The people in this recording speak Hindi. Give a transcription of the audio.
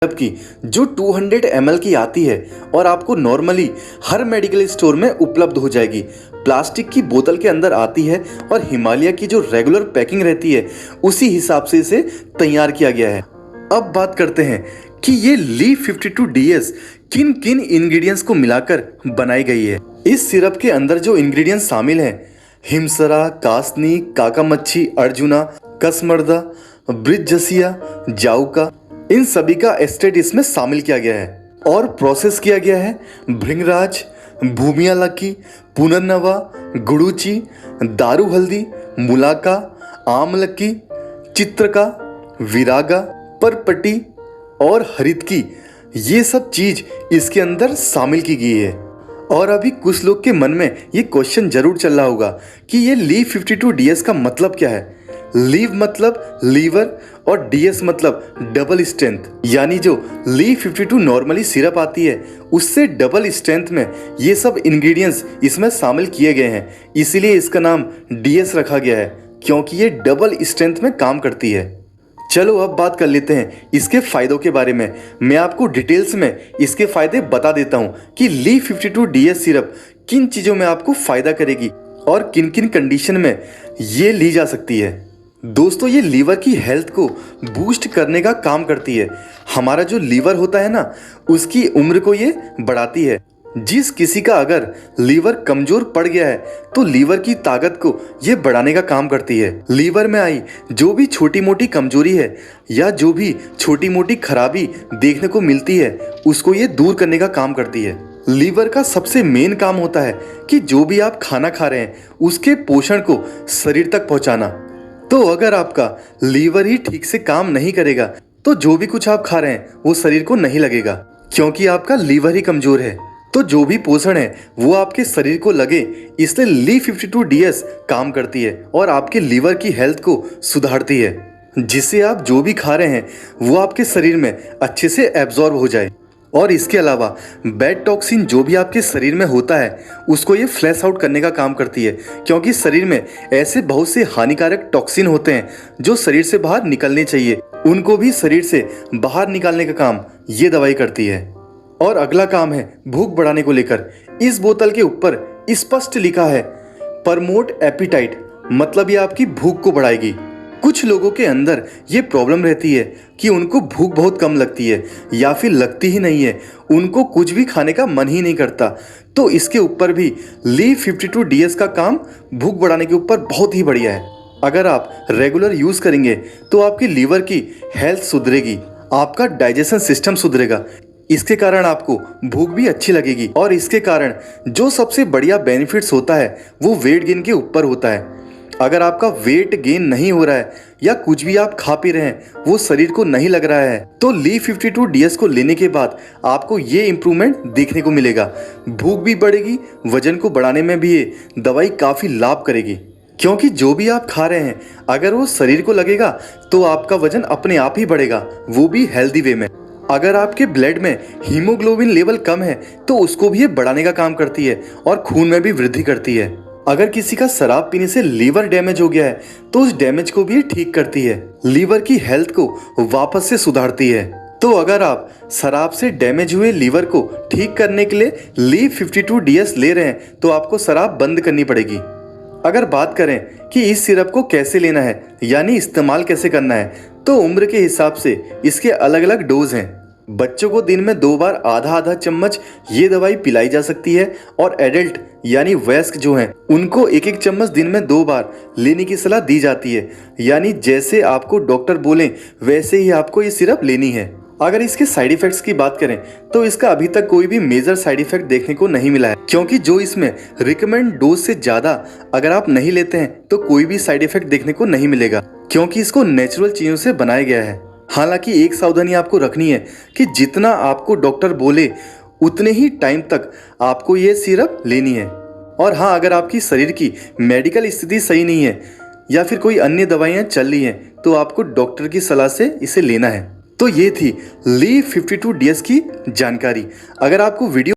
की जो 200 ml की आती है और आपको नॉर्मली हर मेडिकल स्टोर में उपलब्ध हो जाएगी। प्लास्टिक की बोतल के अंदर आती है और हिमालय की जो रेगुलर पैकिंग रहती है उसी हिसाब से इसे तैयार किया गया है। अब बात करते हैं कि ये लीफ 52DS किन किन इंग्रेडिएंट्स को मिलाकर बनाई गई है। इस सिरप के अंदर जो इंग्रेडिएंट्स शामिल हैं, हिमसरा, कासनी, काका मच्छी, अर्जुना, कसमर्दा, ब्रिजसिया, जाउका, इन सभी का एस्टेट इसमें शामिल किया गया है और प्रोसेस किया गया है भृंगराज, भूमियालकी, पुनर्नवा, गुड़ूची, दारू हल्दी, मुलाका, आमलकी, चित्रका, विरागा, परपटी और हरितकी। ये सब चीज इसके अंदर शामिल की गई है। और अभी कुछ लोग के मन में ये क्वेश्चन जरूर चल रहा होगा कि ये लीफ 52DS का मतलब क्या है। लीव मतलब लीवर और DS मतलब डबल स्ट्रेंथ, यानी जो लीफ 52 नॉर्मली सिरप आती है उससे डबल स्ट्रेंथ में ये सब इंग्रेडिएंट्स इसमें शामिल किए गए हैं, इसीलिए इसका नाम DS रखा गया है क्योंकि ये डबल स्ट्रेंथ में काम करती है। चलो अब बात कर लेते हैं इसके फायदों के बारे में। मैं आपको डिटेल्स में इसके फायदे बता देता हूँ कि लीफ 52DS सिरप किन चीज़ों में आपको फायदा करेगी और किन किन कंडीशन में ये ली जा सकती है। दोस्तों, ये लीवर की हेल्थ को बूस्ट करने का काम करती है। हमारा जो लीवर होता है ना, उसकी उम्र को ये बढ़ाती है। जिस किसी का अगर लीवर कमजोर पड़ गया है तो लीवर की ताकत को ये बढ़ाने का काम करती है। लीवर में आई जो भी छोटी मोटी कमजोरी है या जो भी छोटी मोटी खराबी देखने को मिलती है उसको ये दूर करने का काम करती है। लीवर का सबसे मेन काम होता है कि जो भी आप खाना खा रहे हैं उसके पोषण को शरीर तक पहुंचाना। तो अगर आपका लीवर ही ठीक से काम नहीं करेगा तो जो भी कुछ आप खा रहे हैं वो शरीर को नहीं लगेगा क्योंकि आपका लीवर ही कमजोर है। तो जो भी पोषण है वो आपके शरीर को लगे, इसलिए लीफ 52DS काम करती है और आपके लीवर की हेल्थ को सुधारती है, जिससे आप जो भी खा रहे हैं वो आपके शरीर में अच्छे से एब्जॉर्ब हो जाए। और इसके अलावा बैड टॉक्सिन जो भी आपके शरीर में होता है उसको ये फ्लैश आउट करने का काम करती है, क्योंकि शरीर में ऐसे बहुत से हानिकारक टॉक्सिन होते हैं जो शरीर से बाहर निकलने चाहिए, उनको भी शरीर से बाहर निकालने का काम ये दवाई करती है। और अगला काम है भूख बढ़ाने को लेकर। इस बोतल के ऊपर स्पष्ट लिखा है प्रमोट एपिटाइट, मतलब ये आपकी भूख को बढ़ाएगी। कुछ लोगों के अंदर ये प्रॉब्लम रहती है कि उनको भूख बहुत कम लगती है या फिर लगती ही नहीं है, उनको कुछ भी खाने का मन ही नहीं करता। तो इसके ऊपर भी लीफ 52DS का काम भूख बढ़ाने के ऊपर बहुत ही बढ़िया है। अगर आप रेगुलर यूज़ करेंगे तो आपकी लीवर की हेल्थ सुधरेगी, आपका डाइजेशन सिस्टम सुधरेगा, इसके कारण आपको भूख भी अच्छी लगेगी। और इसके कारण जो सबसे बढ़िया बेनिफिट्स होता है वो वेट गेन के ऊपर होता है। अगर आपका वेट गेन नहीं हो रहा है या कुछ भी आप खा पी रहे हैं वो शरीर को नहीं लग रहा है तो लीफ 52DS को लेने के बाद आपको ये इम्प्रूवमेंट देखने को मिलेगा। भूख भी बढ़ेगी, वजन को बढ़ाने में भी ये दवाई काफ़ी लाभ करेगी, क्योंकि जो भी आप खा रहे हैं अगर वो शरीर को लगेगा तो आपका वजन अपने आप ही बढ़ेगा, वो भी हेल्दी वे में। अगर आपके ब्लड में हीमोग्लोबिन लेवल कम है तो उसको भी ये बढ़ाने का काम करती है और खून में भी वृद्धि करती है। अगर किसी का शराब पीने से लीवर डैमेज हो गया है तो उस डैमेज को भी ये ठीक करती है, लीवर की हेल्थ को वापस से सुधारती है। तो अगर आप शराब से डैमेज हुए लीवर को ठीक करने के लिए लीफ 52DS ले रहे हैं तो आपको शराब बंद करनी पड़ेगी। अगर बात करें कि इस सिरप को कैसे लेना है यानी इस्तेमाल कैसे करना है, तो उम्र के हिसाब से इसके अलग अलग डोज हैं। बच्चों को दिन में 2 बार आधा आधा चम्मच ये दवाई पिलाई जा सकती है और एडल्ट यानी वयस्क जो हैं उनको 1-1 चम्मच दिन में 2 बार लेने की सलाह दी जाती है, यानी जैसे आपको डॉक्टर बोलें वैसे ही आपको ये सिरप लेनी है। अगर इसके साइड इफेक्ट्स की बात करें तो इसका अभी तक कोई भी मेजर साइड इफेक्ट देखने को नहीं मिला है, क्योंकि जो इसमें रिकमेंड डोज से ज़्यादा अगर आप नहीं लेते हैं तो कोई भी साइड इफेक्ट देखने को नहीं मिलेगा, क्योंकि इसको नेचुरल चीज़ों से बनाया गया है। हालांकि एक सावधानी आपको रखनी है कि जितना आपको डॉक्टर बोले उतने ही टाइम तक आपको ये सिरप लेनी है। और हाँ, अगर आपकी शरीर की मेडिकल स्थिति सही नहीं है या फिर कोई अन्य दवाइयाँ चल रही हैं तो आपको डॉक्टर की सलाह से इसे लेना है। तो ये थी लीफ 52DS की जानकारी। अगर आपको वीडियो